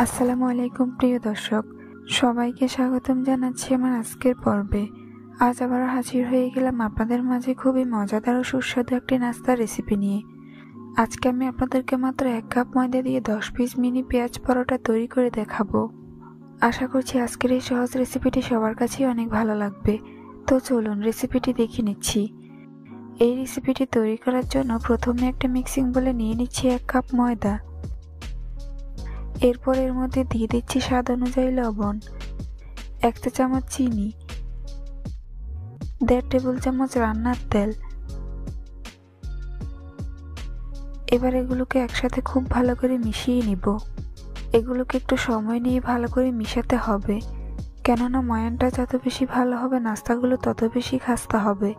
আসসালামু আলাইকুম প্রিয় দর্শক, সবাইকে স্বাগতম জানাচ্ছি আমার আজকের পর্বে। আজ আবার হাজির হয়ে গেলাম আপনাদের মাঝে খুবই মজাদার ও সুস্বাদু একটি নাস্তার রেসিপি নিয়ে। আজকে আমি আপনাদেরকে মাত্র 1 কাপ ময়দা দিয়ে 10 পিস মিনি পেঁয়াজ পরোটা তৈরি করে দেখাবো। আশা করছি আজকের এই সহজ রেসিপিটি সবার কাছেই অনেক ভালো লাগবে। তো চলুন রেসিপিটি দেখে নিচ্ছি। এই রেসিপিটি তৈরি করার জন্য প্রথমে একটা মিক্সিং বোলে নিয়ে নিচ্ছি 1 কাপ ময়দা। এরপর এর মধ্যে দিয়ে দিচ্ছি স্বাদ অনুযায়ী লবণ, 1 চা চামচ চিনি, 1.5 টেবিল চামচ রান্নার তেল। এবার এগুলোকে একসাথে খুব ভালো করে মিশিয়ে নিব। এগুলোকে একটু সময় নিয়ে ভালো করে মিশাতে হবে, কেননা ময়ানটা যত বেশি ভালো হবে নাস্তাগুলো তত বেশি খাস্তা হবে।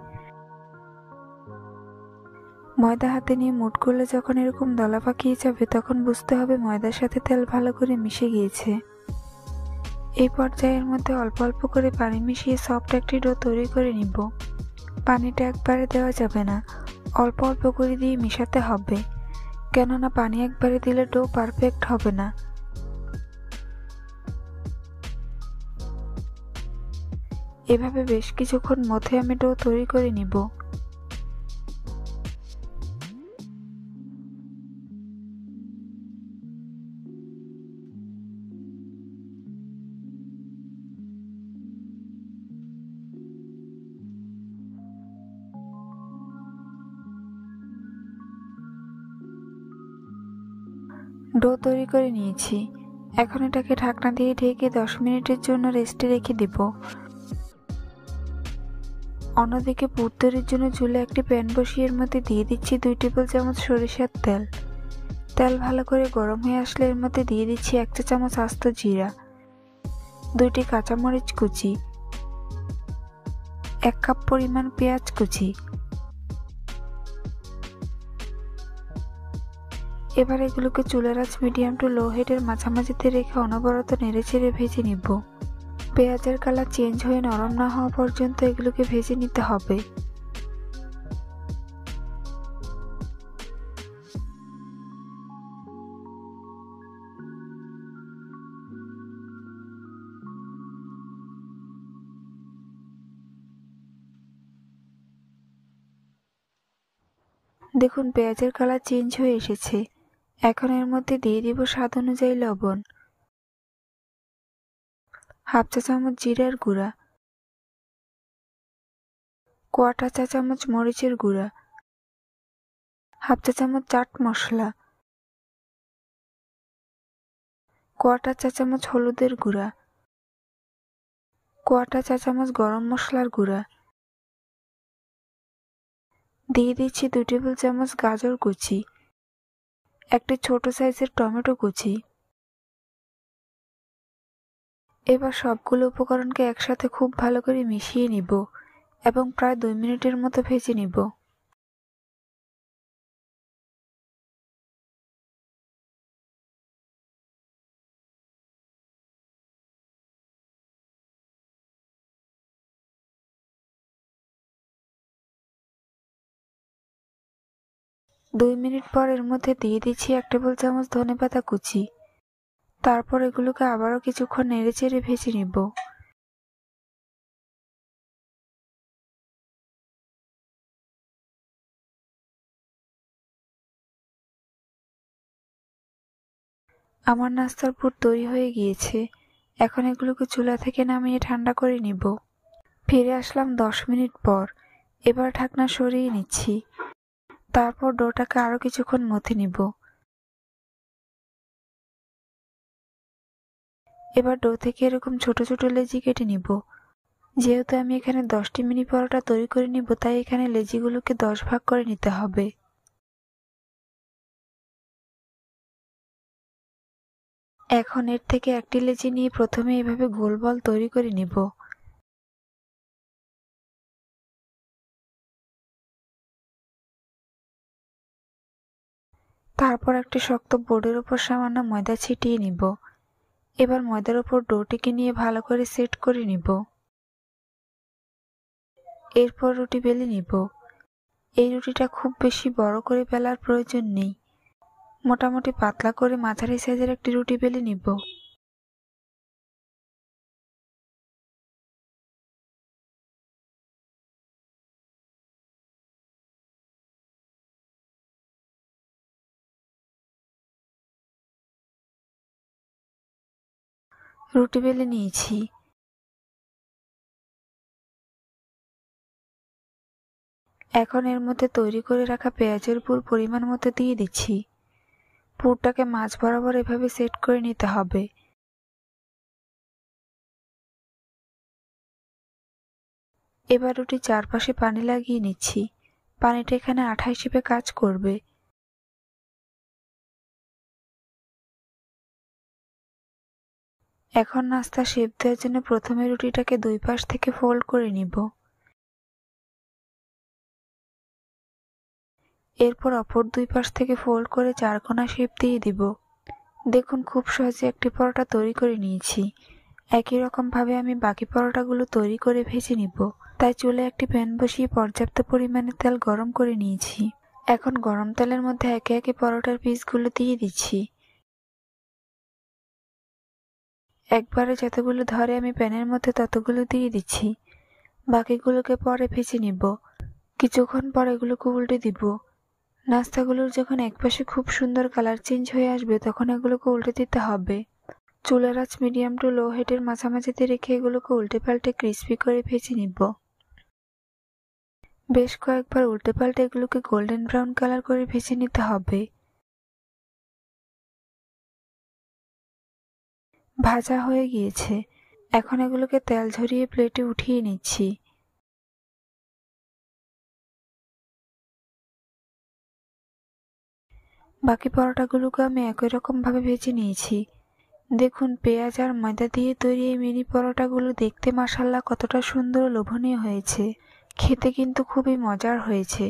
ময়দা হাতে নিয়ে মুঠ করলে যখন এরকম দলা পাকিয়ে যাবে তখন বুঝতে হবে ময়দার সাথে তেল ভালো করে মিশে গিয়েছে। এই পর্যায়ের মধ্যে অল্প অল্প করে পানি মিশিয়ে সফট একটি ডো তৈরি করে নিব। পানিটা একবারে দেওয়া যাবে না, অল্প অল্প করে দিয়ে মিশাতে হবে, কেননা পানি একবারে দিলে ডো পারফেক্ট হবে না। এভাবে বেশ কিছুক্ষণ মধ্যে আমি ডো তৈরি করে নিব। ডো তৈরি করে নিয়েছি, এখন এটাকে ঢাকনা দিয়ে ঢেকে 10 মিনিটের জন্য রেস্টে রেখে দেব। অন্যদিকে পুর তৈরির জন্য চুলে একটি প্যান বসিয়ে এর মধ্যে দিয়ে দিচ্ছি 2 টেবিল চামচ সরিষার তেল। তেল ভালো করে গরম হয়ে আসলে এর মধ্যে দিয়ে দিচ্ছি 1 চা চামচ আস্ত জিরা, 2টি কাঁচামরিচ কুচি, 1 কাপ পরিমাণ পেঁয়াজ কুচি। এবার এগুলোকে চুলার আঁচ মিডিয়াম টু লো হিটের মাঝামাঝিতে রেখে অনবরত নেড়েচেড়ে ভেজে নিব। পেঁয়াজের কালার চেঞ্জ হয়ে নরম না হওয়া পর্যন্ত এগুলোকে ভেজে নিতে হবে। দেখুন পেঁয়াজের কালার চেঞ্জ হয়ে এসেছে। এখন এর মধ্যে দিয়ে দিব স্বাদ অনুযায়ী লবণ, হাফ চা চামচ জিরার গুঁড়া, 1/4 চা চামচ মরিচের গুঁড়া, হাফ চা চামচ চাট মশলা, 1/4 চা চামচ হলুদের গুঁড়া, 1/4 চা চামচ গরম মশলার গুঁড়া। দিয়ে দিচ্ছি 2 টেবিল চামচ গাজর কুচি, একটি ছোট সাইজের টমেটো কুচি। এবার সবগুলো উপকরণকে একসাথে খুব ভালো করে মিশিয়ে নিব এবং প্রায় 2 মিনিটের মতো ভেজে নিব। দুই মিনিট পর এর মধ্যে দিয়ে দিচ্ছি 1 টেবিল চামচ ধনেপাতা কুচি। তারপর এগুলোকে আবারও কিছুক্ষণ নেড়েচেড়ে ভেজে নিব। আমার নাস্তার পুর তৈরি হয়ে গিয়েছে। এখন এগুলোকে চুলা থেকে নামিয়ে ঠান্ডা করে নিব। ফিরে আসলাম 10 মিনিট পর। এবার ঢাকনা সরিয়ে নিচ্ছি। তারপর ডোটাকে আরো কিছুক্ষণ মথে নিব। এবার ডো থেকে এরকম ছোট ছোট লেচি কেটে নিব। যেহেতু আমি এখানে 10টি মিনি পরোটা তৈরি করে নিব, তাই এখানে লেচিগুলোকে 10 ভাগ করে নিতে হবে। এখন এর থেকে একটি লেচি নিয়ে প্রথমে এভাবে গোল বল তৈরি করে নিব। তারপর একটি শক্ত বোর্ডের উপর সামান্য ময়দা ছিটিয়ে নিব। এবার ময়দার উপর ডোটিকে নিয়ে ভালো করে সেট করে নিব। এরপর রুটি বেলে নিব। এই রুটিটা খুব বেশি বড় করে বেলার প্রয়োজন নেই, মোটামুটি পাতলা করে মাঝারি সাইজের একটি রুটি বেলে নিব। রুটি বেলে নিয়েছি। এখন এর মধ্যে তৈরি করে রাখা পেঁয়াজের পুর পরিমাণ মতো দিয়ে দিচ্ছি। পুরটাকে মাছ বরাবর এভাবে সেট করে নিতে হবে। এবার রুটির চারপাশে পানি লাগিয়ে নিচ্ছি। পানিটা এখানে আঠা হিসেবে কাজ করবে। এখন নাস্তা শেপ দেওয়ার জন্য প্রথমে রুটিটাকে দুই পাশ থেকে ফোল্ড করে নিব। এরপর অপর দুই পাশ থেকে ফোল্ড করে চারকোনা শেপ দিয়ে দিব। দেখুন খুব সহজে একটি পরোটা তৈরি করে নিয়েছি। একই রকম ভাবে আমি বাকি পরোটাগুলো তৈরি করে ভেজে নিব। তাই চুলায় একটি প্যান বসিয়ে পর্যাপ্ত পরিমাণে তেল গরম করে নিয়েছি। এখন গরম তেলের মধ্যে একে একে পরোটার পিসগুলো দিয়ে দিচ্ছি। একবারে যতগুলো ধরে আমি প্যানের মধ্যে ততগুলো দিয়ে দিচ্ছি। বাকিগুলোকে পরে ভেজে নিব। কিছুক্ষণ পর এগুলোকে উল্টে দিব। নাস্তাগুলোর যখন একপাশে খুব সুন্দর কালার চেঞ্জ হয়ে আসবে তখন এগুলোকে উল্টে দিতে হবে। চুলার আঁচ মিডিয়াম টু লো হিটের মাঝামাঝিতে রেখে এগুলোকে উল্টে পাল্টে ক্রিস্পি করে ভেজে নিব। বেশ কয়েকবার উল্টে পাল্টে এগুলোকে গোল্ডেন ব্রাউন কালার করে ভেজে নিতে হবে। ভাজা হয়ে গিয়েছে। এখন এগুলোকে তেল ঝরিয়ে প্লেটে উঠিয়ে নিচ্ছি। বাকি পরোটাগুলোকে আমি একই রকম ভাবে ভেজে নিয়েছি। দেখুন পেঁয়াজ আর ময়দা দিয়ে তৈরি এই মিনি পরোটাগুলো দেখতে মাশাআল্লাহ কতটা সুন্দর ও লোভনীয় হয়েছে। খেতে কিন্তু খুবই মজার হয়েছে।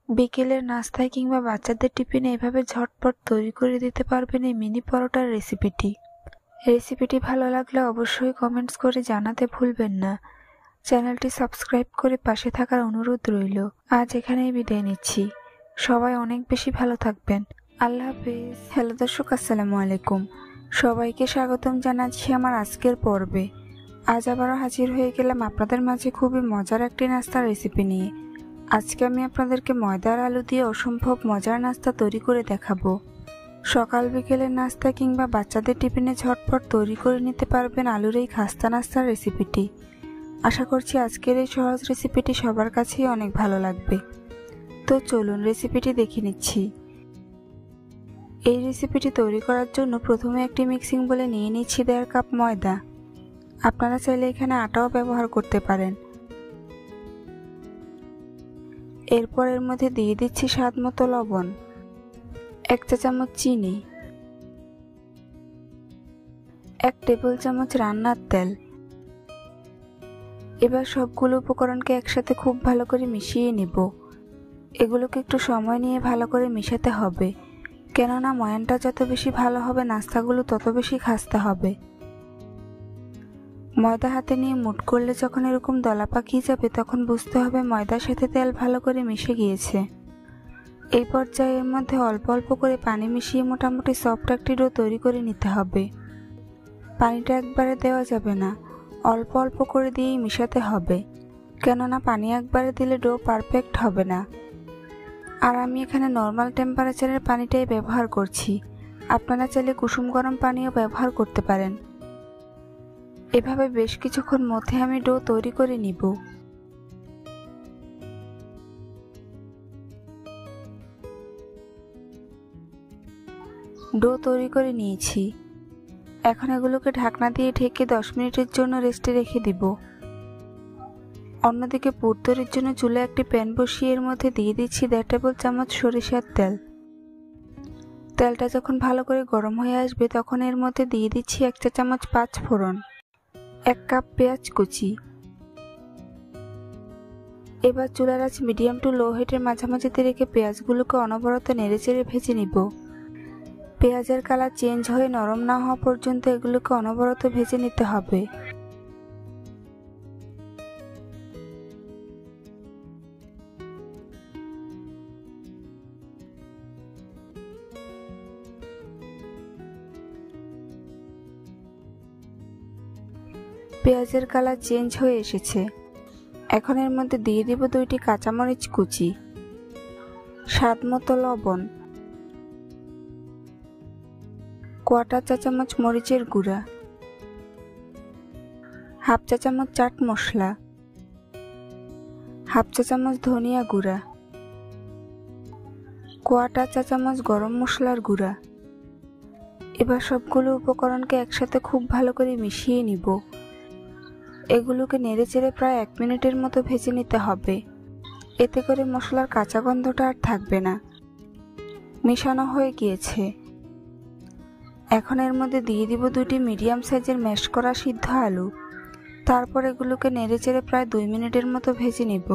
বিকেলের নাস্তায় কিংবা বাচ্চাদের টিফিনে এভাবে ঝটপট তৈরি করে দিতে পারবেন এই মিনি পরোটার রেসিপিটি ভালো লাগলে অবশ্যই কমেন্টস করে জানাতে ভুলবেন না। চ্যানেলটি সাবস্ক্রাইব করে পাশে থাকার অনুরোধ রইল। আজ এখানেই বিদায় নিচ্ছি। সবাই অনেক বেশি ভালো থাকবেন। আল্লাহ হাফেজ। হ্যালো দর্শক, আসসালামু আলাইকুম। সবাইকে স্বাগতম জানাচ্ছি আমার আজকের পর্বে। আজ আবারও হাজির হয়ে গেলাম আপনাদের মাঝে খুবই মজার একটি নাস্তার রেসিপি নিয়ে। আজকে আমি আপনাদেরকে ময়দার আলু দিয়ে অসম্ভব মজার নাস্তা তৈরি করে দেখাবো। সকাল বিকেলের নাস্তা কিংবা বাচ্চাদের টিফিনে ঝটপট তৈরি করে নিতে পারবেন আলুর এই খাস্তা নাস্তার রেসিপিটি। আশা করছি আজকের এই সহজ রেসিপিটি সবার কাছেই অনেক ভালো লাগবে। তো চলুন রেসিপিটি দেখে নিচ্ছি। এই রেসিপিটি তৈরি করার জন্য প্রথমে একটি মিক্সিং বলে নিয়ে নিচ্ছি 1.5 কাপ ময়দা। আপনারা চাইলে এখানে আটাও ব্যবহার করতে পারেন। এরপর এর মধ্যে দিয়ে দিচ্ছি স্বাদ মতো লবণ, 1 চা চামচ চিনি, 1 টেবিল চামচ রান্নার তেল। এবার সবগুলো উপকরণকে একসাথে খুব ভালো করে মিশিয়ে নিব। এগুলোকে একটু সময় নিয়ে ভালো করে মিশাতে হবে, কেননা ময়ানটা যত বেশি ভালো হবে নাস্তাগুলো তত বেশি খাস্তা হবে। ময়দা হাতে নিয়ে মুঠ করলে যখন এরকম দলা পাকিয়ে যাবে তখন বুঝতে হবে ময়দার সাথে তেল ভালো করে মিশে গিয়েছে। এই পর্যায়ে এর মধ্যে অল্প অল্প করে পানি মিশিয়ে মোটামুটি সফট একটি ডো তৈরি করে নিতে হবে। পানিটা একবারে দেওয়া যাবে না, অল্প অল্প করে দিয়েই মিশাতে হবে, কেননা পানি একবারে দিলে ডো পারফেক্ট হবে না। আর আমি এখানে নর্মাল টেম্পারেচারের পানিটাই ব্যবহার করছি। আপনারা চাইলে কুসুম গরম পানিও ব্যবহার করতে পারেন। এভাবে বেশ কিছুক্ষণ মধ্যে আমি ডো তৈরি করে নিব। ডো তৈরি করে নিয়েছি। এখন এগুলোকে ঢাকনা দিয়ে ঢেকে 10 মিনিটের জন্য রেস্টে রেখে দিব। অন্যদিকে পুর তৈরির জন্য চুলায় একটি প্যান বসিয়ে এর মধ্যে দিয়ে দিচ্ছি 1.5 টেবিল চামচ সরিষার তেল। তেলটা যখন ভালো করে গরম হয়ে আসবে তখন এর মধ্যে দিয়ে দিচ্ছি 1 চা চামচ 5 ফোড়ন, 1 কাপ পেঁয়াজ কুচি। এবার চুলার আঁচ মিডিয়াম টু লো হিটের মাঝামাঝিতে রেখে পেঁয়াজগুলোকে অনবরত নেড়েচেড়ে ভেজে নিব। পেঁয়াজের কালার চেঞ্জ হয়ে নরম না হওয়া পর্যন্ত এগুলোকে অনবরত ভেজে নিতে হবে। পেঁয়াজের কালার চেঞ্জ হয়ে এসেছে। এখন এর মধ্যে দিয়ে দিব 2টি কাঁচামরিচ কুচি, স্বাদ মতো লবণ, কোয়ার্টার চা চামচ মরিচের গুঁড়া, হাফ চা চামচ চাট মশলা, হাফ চা চামচ ধনিয়া গুঁড়া, কোয়ার্টার চা চামচ গরম মশলার গুঁড়া। এবার সবগুলো উপকরণকে একসাথে খুব ভালো করে মিশিয়ে নিব। এগুলোকে নেড়েচেড়ে প্রায় 1 মিনিটের মতো ভেজে নিতে হবে, এতে করে মশলার কাঁচা গন্ধটা আর থাকবে না। মেশানো হয়ে গিয়েছে। এখন এর মধ্যে দিয়ে দিব 2টি মিডিয়াম সাইজের ম্যাশ করা সিদ্ধ আলু। তারপর এগুলোকে নেড়েচেড়ে প্রায় 2 মিনিটের মতো ভেজে নিব।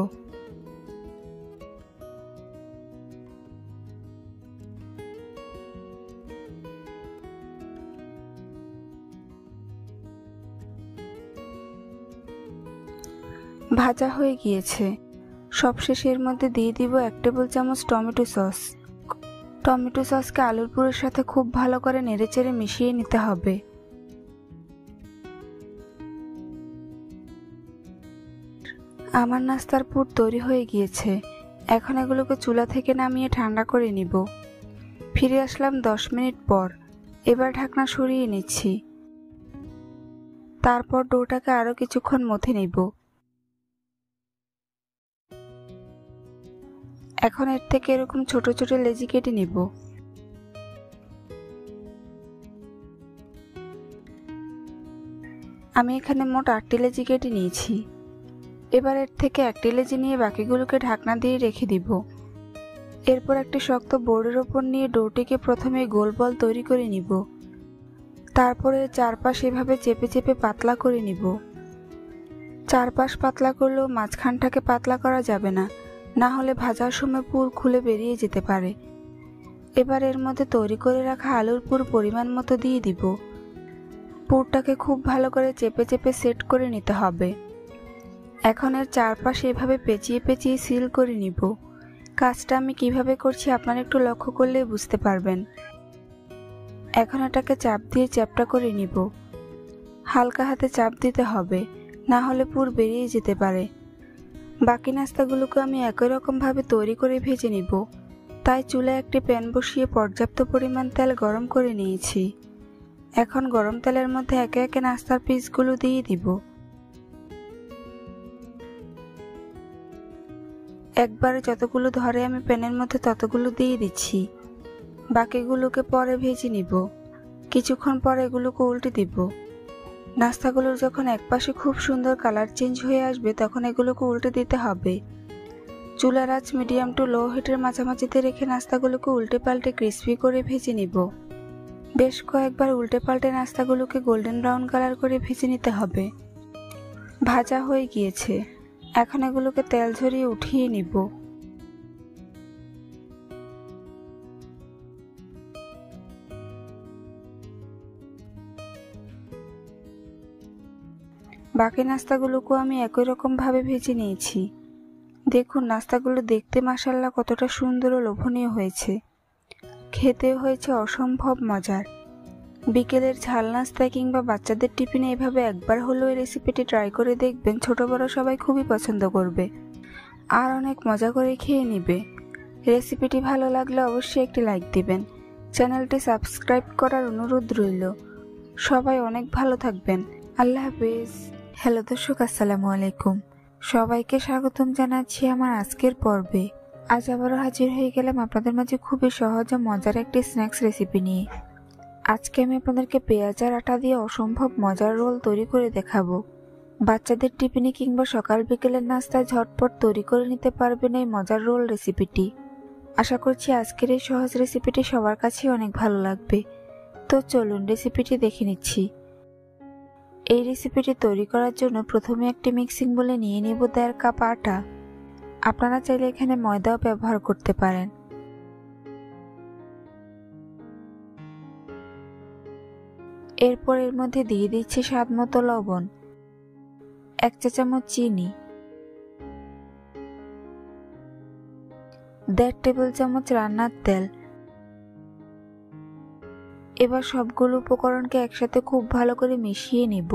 ভাজা হয়ে গিয়েছে। সবশেষে এর মধ্যে দিয়ে দিব 1 টেবিল চামচ টমেটো সস। টমেটো সসকে আলুর পুরের সাথে খুব ভালো করে নেড়েচেড়ে মিশিয়ে নিতে হবে। আমার নাস্তার পুর তৈরি হয়ে গিয়েছে। এখন এগুলোকে চুলা থেকে নামিয়ে ঠান্ডা করে নিব। ফিরে আসলাম 10 মিনিট পর। এবার ঢাকনা সরিয়ে নিচ্ছি। তারপর ডোটাকে আরো কিছুক্ষণ মথে নিব। এখন এর থেকে এরকম ছোট ছোট লেচি কেটে নিব। আমি এখানে মোট 8টি লেচি কেটে নিয়েছি। এবার এর থেকে 1টি লেচি নিয়ে বাকিগুলোকে ঢাকনা দিয়ে রেখে দিব। এরপর একটি শক্ত বোর্ডের ওপর নিয়ে ডোটিকে প্রথমে গোল বল তৈরি করে নিব। তারপরে চারপাশ এভাবে চেপে চেপে পাতলা করে নিব। চারপাশ পাতলা করলেও মাঝখানটাকে পাতলা করা যাবে না, না হলে ভাজার সময় পুর খুলে বেরিয়ে যেতে পারে। এবার এর মধ্যে তৈরি করে রাখা আলুর পুর পরিমাণ মতো দিয়ে দিব। পুরটাকে খুব ভালো করে চেপে চেপে সেট করে নিতে হবে। এখন এর চারপাশ এভাবে পেঁচিয়ে পেঁচিয়ে সিল করে নিব। কাজটা আমি কিভাবে করছি আপনারা একটু লক্ষ্য করলেই বুঝতে পারবেন। এখন এটাকে চাপ দিয়ে চ্যাপ্টা করে নিব। হালকা হাতে চাপ দিতে হবে, না হলে পুর বেরিয়ে যেতে পারে। বাকি নাস্তাগুলোকে আমি একই রকমভাবে তৈরি করে ভেজে নিব। তাই চুলায় একটি প্যান বসিয়ে পর্যাপ্ত পরিমাণ তেল গরম করে নিয়েছি। এখন গরম তেলের মধ্যে একে একে নাস্তার পিসগুলো দিয়ে দিব। একবারে যতগুলো ধরে আমি প্যানের মধ্যে ততগুলো দিয়ে দিচ্ছি। বাকিগুলোকে পরে ভেজে নিব। কিছুক্ষণ পর এগুলোকে উল্টে দিব। নাস্তাগুলোর যখন একপাশে খুব সুন্দর কালার চেঞ্জ হয়ে আসবে তখন এগুলোকে উল্টে দিতে হবে। চুলার আঁচ মিডিয়াম টু লো হিটের মাঝামাঝিতে রেখে নাস্তাগুলোকে উল্টে পাল্টে ক্রিস্পি করে ভেজে নিব। বেশ কয়েকবার উল্টে পাল্টে নাস্তাগুলোকে গোল্ডেন ব্রাউন কালার করে ভেজে নিতে হবে। ভাজা হয়ে গিয়েছে। এখন এগুলোকে তেল ঝরিয়ে উঠিয়ে নিব। বাকি নাস্তাগুলোকেও আমি একই রকম ভাবে ভেজে নিয়েছি। দেখুন নাস্তাগুলো দেখতে মাশাআল্লাহ কতটা সুন্দর ও লোভনীয় হয়েছে। খেতে হয়েছে অসম্ভব মজার। বিকেলের ঝাল নাস্তায় কিংবা বাচ্চাদের টিফিনে এভাবে একবার হলেও এই রেসিপিটি ট্রাই করে দেখবেন। ছোট বড় সবাই খুবই পছন্দ করবে আর অনেক মজা করে খেয়ে নেবে। রেসিপিটি ভালো লাগলে অবশ্যই একটি লাইক দিবেন। চ্যানেলটি সাবস্ক্রাইব করার অনুরোধ রইল। সবাই অনেক ভালো থাকবেন। আল্লাহ হাফেজ। হ্যালো দর্শক, আসসালামু আলাইকুম। সবাইকে স্বাগতম জানাচ্ছি আমার আজকের পর্বে। আজ আবারও হাজির হয়ে গেলাম আপনাদের মাঝে খুবই সহজ ও মজার একটি স্ন্যাক্স রেসিপি নিয়ে। আজকে আমি আপনাদেরকে পেঁয়াজ আর আটা দিয়ে অসম্ভব মজার রোল তৈরি করে দেখাবো। বাচ্চাদের টিফিনে কিংবা সকাল বিকেলের নাস্তায় ঝটপট তৈরি করে নিতে পারবেন এই মজার রোল রেসিপিটি। আশা করছি আজকের এই সহজ রেসিপিটি সবার কাছেই অনেক ভালো লাগবে। তো চলুন রেসিপিটি দেখে নিচ্ছি। এই রেসিপিটি তৈরি করার জন্য প্রথমে একটি মিক্সিং বোলে নিয়ে নেব 1.5 কাপ আটা। আপনারা চাইলে এখানে ময়দাও ব্যবহার করতে পারেন। এরপর এর মধ্যে দিয়ে দিচ্ছি স্বাদ মতো লবণ, 1 চা চামচ চিনি, 1.5 টেবিল চামচ রান্নার তেল। এবার সবগুলো উপকরণকে একসাথে খুব ভালো করে মিশিয়ে নিব।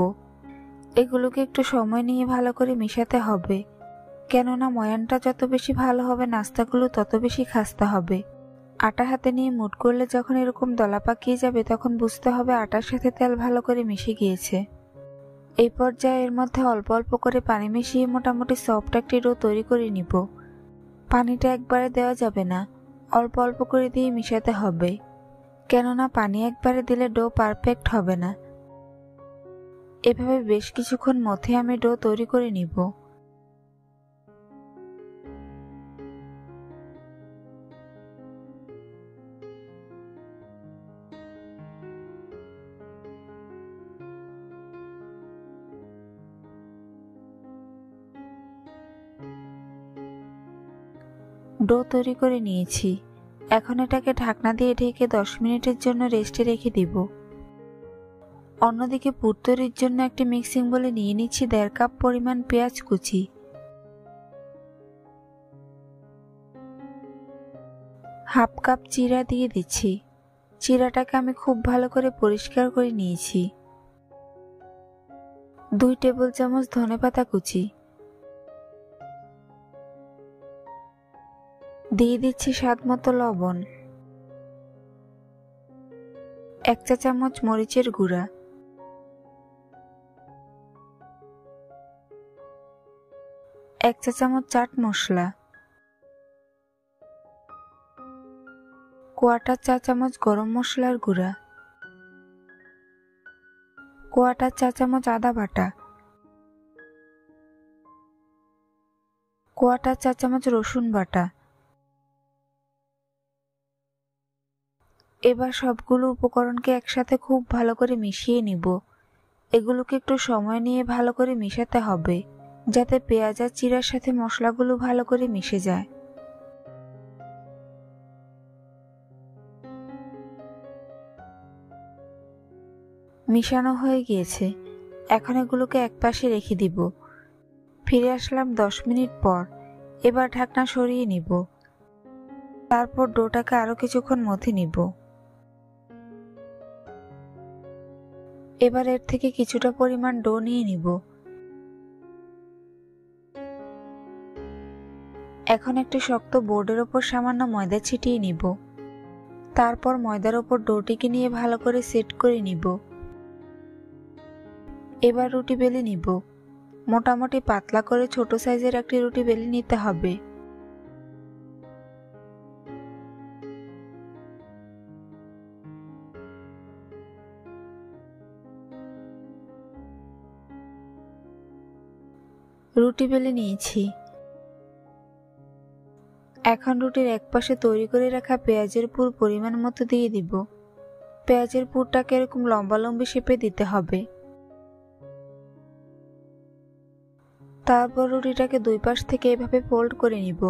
এগুলোকে একটু সময় নিয়ে ভালো করে মিশাতে হবে, কেননা ময়ানটা যত বেশি ভালো হবে নাস্তাগুলো তত বেশি খাস্তা হবে। আটা হাতে নিয়ে মুঠ করলে যখন এরকম দলা পাকিয়ে যাবে তখন বুঝতে হবে আটার সাথে তেল ভালো করে মিশে গিয়েছে। এই পর্যায়ে এর মধ্যে অল্প অল্প করে পানি মিশিয়ে মোটামুটি সফট একটি ডো তৈরি করে নিব। পানিটা একবারে দেওয়া যাবে না, অল্প অল্প করে দিয়ে মিশাতে হবে, কেননা পানি একবারে দিলে ডো পারফেক্ট হবে না। এভাবে বেশ কিছুক্ষণ মধ্যে আমি ডো তৈরি করে নিব। ডো তৈরি করে নিয়েছি, এখন এটাকে ঢাকনা দিয়ে ঢেকে 10 মিনিটের জন্য রেস্টে রেখে দিব। অন্যদিকে পুর তৈরির জন্য একটি মিক্সিং বলে নিয়ে নিচ্ছি 1.5 কাপ পরিমাণ পেঁয়াজ কুচি, হাফ কাপ চিরা দিয়ে দিচ্ছি। চিরাটাকে আমি খুব ভালো করে পরিষ্কার করে নিয়েছি। 2 টেবিল চামচ ধনেপাতা কুচি, দিয়ে দিচ্ছি স্বাদ মতো লবণ, 1 চা চামচ মরিচের গুঁড়া, 1 চা চামচ চাট মশলা, 1/4 চা চামচ গরম মশলার গুঁড়া, 1/4 চা চামচ আদা বাটা, 1/4 চা চামচ রসুন বাটা। এবার সবগুলো উপকরণকে একসাথে খুব ভালো করে মিশিয়ে নিব। এগুলোকে একটু সময় নিয়ে ভালো করে মিশাতে হবে, যাতে পেঁয়াজ আর চিরার সাথে মশলাগুলো ভালো করে মিশে যায়। মিশানো হয়ে গিয়েছে, এখন এগুলোকে একপাশে রেখে দিব। ফিরে আসলাম 10 মিনিট পর। এবার ঢাকনা সরিয়ে নিব, তারপর ডোটাকে আরো কিছুক্ষণ মথে নিব। এবার এর থেকে কিছুটা পরিমাণ ডো নিয়ে নিব। এখন একটি শক্ত বোর্ডের ওপর সামান্য ময়দা ছিটিয়ে নিব, তারপর ময়দার ওপর ডোটিকে নিয়ে ভালো করে সেট করে নিব। এবার রুটি বেলে নিব। মোটামুটি পাতলা করে ছোট সাইজের একটি রুটি বেলে নিতে হবে। রুটি বেলে নিয়েছি। এখন রুটির একপাশে তৈরি করে রাখা পেঁয়াজের পুর পরিমাণ মতো দিয়ে দিব। পেঁয়াজের পুরটাকে এরকম লম্বা লম্বি শেপে দিতে হবে। তারপর রুটিটাকে 2 পাশ থেকে এভাবে ফোল্ড করে নিব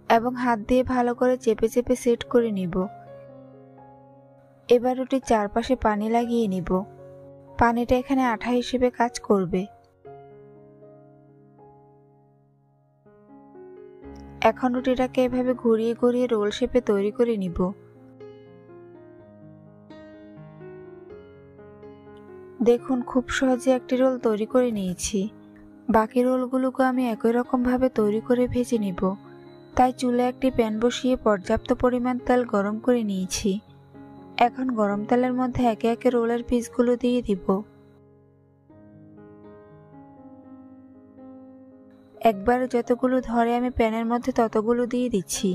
এবং হাত দিয়ে ভালো করে চেপে চেপে সেট করে নিব। এবার রুটির চারপাশে পানি লাগিয়ে নিব। পানিটা এখানে আঠা হিসেবে কাজ করবে। এখন রুটিটাকে এভাবে ঘুরিয়ে ঘুরিয়ে রোল শেপে তৈরি করে নিব। দেখুন, খুব সহজে একটি রোল তৈরি করে নিয়েছি। বাকি রোলগুলোকে আমি একই রকম ভাবে তৈরি করে ভেজে নিব। তাই চুলায় একটি প্যান বসিয়ে পর্যাপ্ত পরিমাণ তেল গরম করে নিয়েছি। এখন গরম তেলের মধ্যে একে একে রোলের পিসগুলো দিয়ে দিব। একবারে যতগুলো ধরে আমি প্যানের মধ্যে ততগুলো দিয়ে দিচ্ছি।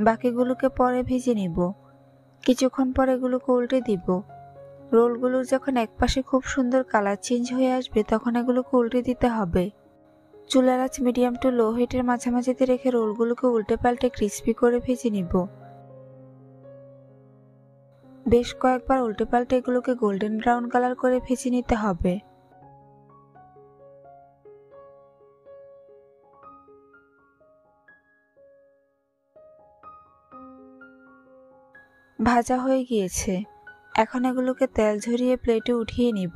বাকিগুলোকে পরে ভেজে নিব। কিছুক্ষণ পর এগুলোকে উল্টে দিব। রোলগুলোর যখন একপাশে খুব সুন্দর কালার চেঞ্জ হয়ে আসবে তখন এগুলোকে উল্টে দিতে হবে। চুলার আঁচ মিডিয়াম টু লো হিটের মাঝামাঝিতে রেখে রোলগুলোকে উল্টে পাল্টে ক্রিস্পি করে ভেজে নিব। বেশ কয়েকবার উল্টে পাল্টে এগুলোকে গোল্ডেন ব্রাউন কালার করে ভেজে নিতে হবে। ভাজা হয়ে গিয়েছে, এখন এগুলোকে তেল ঝরিয়ে প্লেটে উঠিয়ে নিব।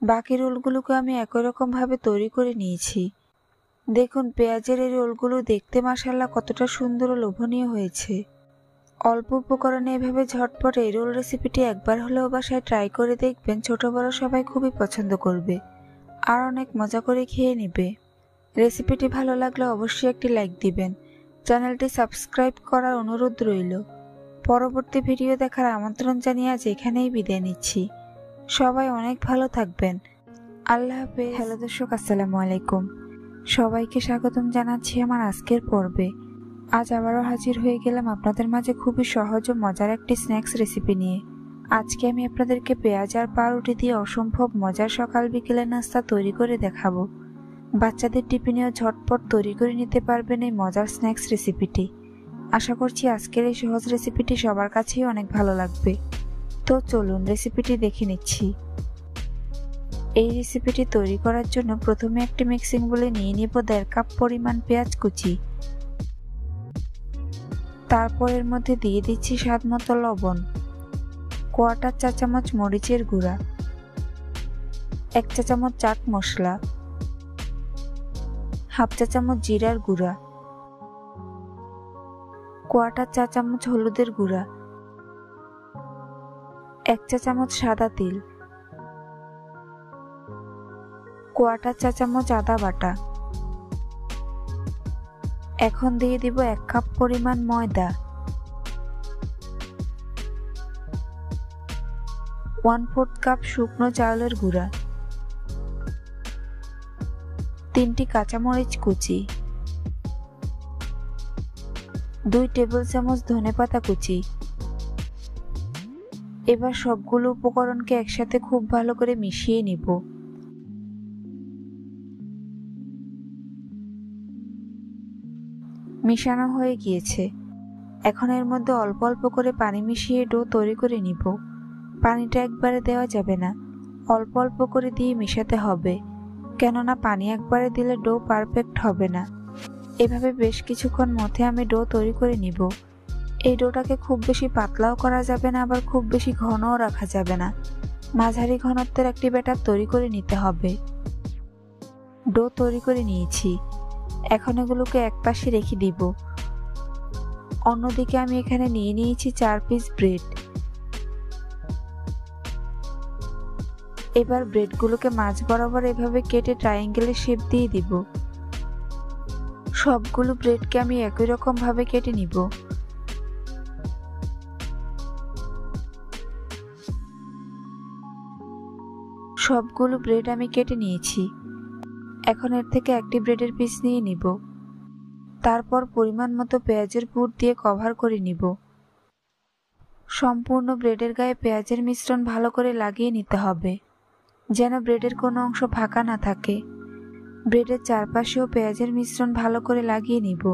বাকি রোলগুলোকে আমি একই রকম ভাবে তৈরি করে নিয়েছি। দেখুন পেঁয়াজের এই রোলগুলো দেখতে মাশাআল্লাহ কতটা সুন্দর ও লোভনীয় হয়েছে। অল্প উপকরণে এভাবে ঝটপট এই রোল রেসিপিটি একবার হলেও বাসায় ট্রাই করে দেখবেন, ছোট বড় সবাই খুবই পছন্দ করবে আর অনেক মজা করে খেয়ে নেবে। রেসিপিটি ভালো লাগলে অবশ্যই একটি লাইক দিবেন। চ্যানেলটি সাবস্ক্রাইব করার অনুরোধ রইল। পরবর্তী ভিডিও দেখার আমন্ত্রণ জানিয়ে আজ এখানেই বিদায় নিচ্ছি। সবাই অনেক ভালো থাকবেন। আল্লাহ হাফেজ। হ্যালো দর্শক, আসসালামু আলাইকুম। সবাইকে স্বাগতম জানাচ্ছি আমার আজকের পর্বে। আজ আবারও হাজির হয়ে গেলাম আপনাদের মাঝে খুবই সহজ ও মজার একটি স্ন্যাক্স রেসিপি নিয়ে। আজকে আমি আপনাদেরকে পেঁয়াজ আর পাউরুটি দিয়ে অসম্ভব মজার সকাল বিকেলের নাস্তা তৈরি করে দেখাবো। বাচ্চাদের টিফিনেও ঝটপট তৈরি করে নিতে পারবেন এই মজার স্ন্যাক্স রেসিপিটি। আশা করছি আজকের এই সহজ রেসিপিটি সবার কাছেই অনেক ভালো লাগবে। তো চলুন রেসিপিটি দেখে নিচ্ছি। এই রেসিপিটি তৈরি করার জন্য প্রথমে একটি মিক্সিং বোলে নিয়ে নিব 1.5 কাপ পরিমাণ পেঁয়াজ কুচি। তারপর এর মধ্যে দিয়ে দিচ্ছি স্বাদমতো লবণ, 1/4 চা চামচ মরিচের গুঁড়া, 1 চা চামচ চাট মশলা, 1/2 চা চামচ জিরার গুঁড়া, 1/4 চা চামচ হলুদের গুঁড়া, 1 চা চামচ সাদা তিল, 1/4 চা চামচ আদা বাটা। এখন দিয়ে দিব 1 কাপ পরিমাণ ময়দা, 1/4 কাপ শুকনো চাউলের গুঁড়া, 3টি কাঁচামরিচ কুচি, 2 টেবিল চামচ ধনেপাতা কুচি। এবার সবগুলো উপকরণকে একসাথে খুব ভালো করে মিশিয়ে নিব। মিশানো হয়ে গিয়েছে। এখন এর মধ্যে অল্প অল্প করে পানি মিশিয়ে ডো তৈরি করে নিব। পানিটা একবারে দেওয়া যাবে না, অল্প অল্প করে দিয়ে মিশাতে হবে, কেননা পানি একবারে দিলে ডো পারফেক্ট হবে না। এভাবে বেশ কিছুক্ষণ মধ্যে আমি ডো তৈরি করে নিব। এই ডোটাকে খুব বেশি পাতলাও করা যাবে না, আবার খুব বেশি ঘনও রাখা যাবে না। মাঝারি ঘনত্বের একটি ব্যাটার তৈরি করে নিতে হবে। ডো তৈরি করে নিয়েছি। এখন এগুলোকে একপাশে রেখে দিব। অন্যদিকে আমি এখানে নিয়ে নিয়েছি 4 পিস ব্রেড। এবার ব্রেডগুলোকে মাঝ বরাবর এভাবে কেটে ট্রায়াঙ্গেলের শেপ দিয়ে দিব। সবগুলো ব্রেডকে আমি একই রকম ভাবে কেটে নিব। সবগুলো ব্রেড আমি কেটে নিয়েছি। এখন এর থেকে একটি ব্রেডের পিস নিয়ে নিব। তারপর পরিমাণ মতো পেঁয়াজের পুর দিয়ে কভার করে নিব। সম্পূর্ণ ব্রেডের গায়ে পেঁয়াজের মিশ্রণ ভালো করে লাগিয়ে নিতে হবে, যেন ব্রেডের কোনো অংশ ফাঁকা না থাকে। ব্রেডের চারপাশেও পেঁয়াজের মিশ্রণ ভালো করে লাগিয়ে নিব।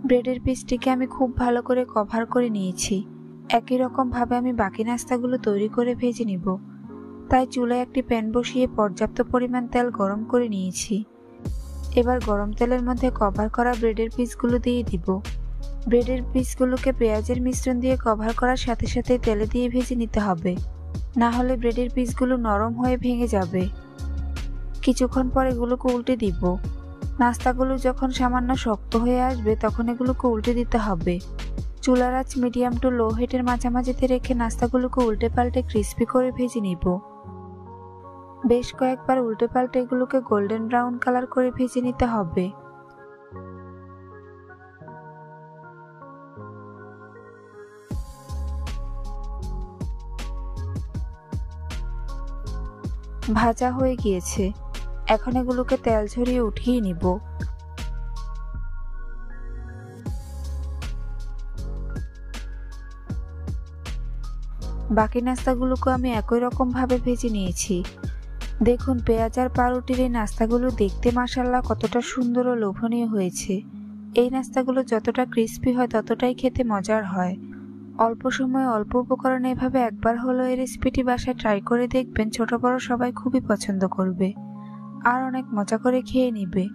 ব্রেডের পিসটিকে আমি খুব ভালো করে কভার করে নিয়েছি। একই রকম ভাবে আমি বাকি নাস্তাগুলো তৈরি করে ভেজে নিব। তাই চুলায় একটি প্যান বসিয়ে পর্যাপ্ত পরিমাণ তেল গরম করে নিয়েছি। এবার গরম তেলের মধ্যে কভার করা ব্রেডের পিসগুলো দিয়ে দিব। ব্রেডের পিসগুলোকে পেঁয়াজের মিশ্রণ দিয়ে কভার করার সাথে সাথে তেলে দিয়ে ভেজে নিতে হবে, না হলে ব্রেডের পিসগুলো নরম হয়ে ভেঙে যাবে। কিছুক্ষণ পর এগুলোকে উল্টে দিব। নাস্তাগুলো যখন সামান্য শক্ত হয়ে আসবে তখন এগুলোকে উল্টে দিতে হবে। চুলার আঁচ মিডিয়াম টু লো হিটের মাঝামাঝিতে রেখে নাস্তাগুলোকে উল্টে পাল্টে ক্রিস্পি করে ভেজে নিব। বেশ কয়েকবার উল্টে পাল্টে এগুলোকে গোল্ডেন ব্রাউন কালার করে ভেজে নিতে হবে। ভাজা হয়ে গিয়েছে। এখন এগুলোকে তেল ঝরিয়ে উঠিয়ে নিব। বাকি নাস্তাগুলোকে আমি একই রকম ভাবে ভেজে নিয়েছি। দেখুন পেঁয়াজ আর পাউরুটির এই নাস্তাগুলো দেখতে মাশাআল্লাহ কতটা সুন্দর ও লোভনীয় হয়েছে। এই নাস্তাগুলো যতটা ক্রিস্পি হয় ততটাই খেতে মজার হয়। অল্প সময়ে অল্প উপকরণে এভাবে একবার হলো এই রেসিপিটি বাসায় ট্রাই করে দেখবেন, ছোট বড় সবাই খুবই পছন্দ করবে আর অনেক মজা করে খেয়ে নিবে।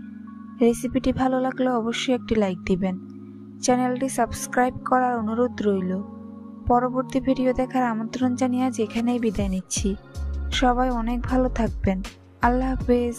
রেসিপিটি ভালো লাগলে অবশ্যই একটি লাইক দিবেন। চ্যানেলটি সাবস্ক্রাইব করার অনুরোধ রইল। পরবর্তী ভিডিও দেখার আমন্ত্রণ জানিয়ে আজ এখানেই বিদায় নিচ্ছি। সবাই অনেক ভালো থাকবেন। আল্লাহ হাফেজ।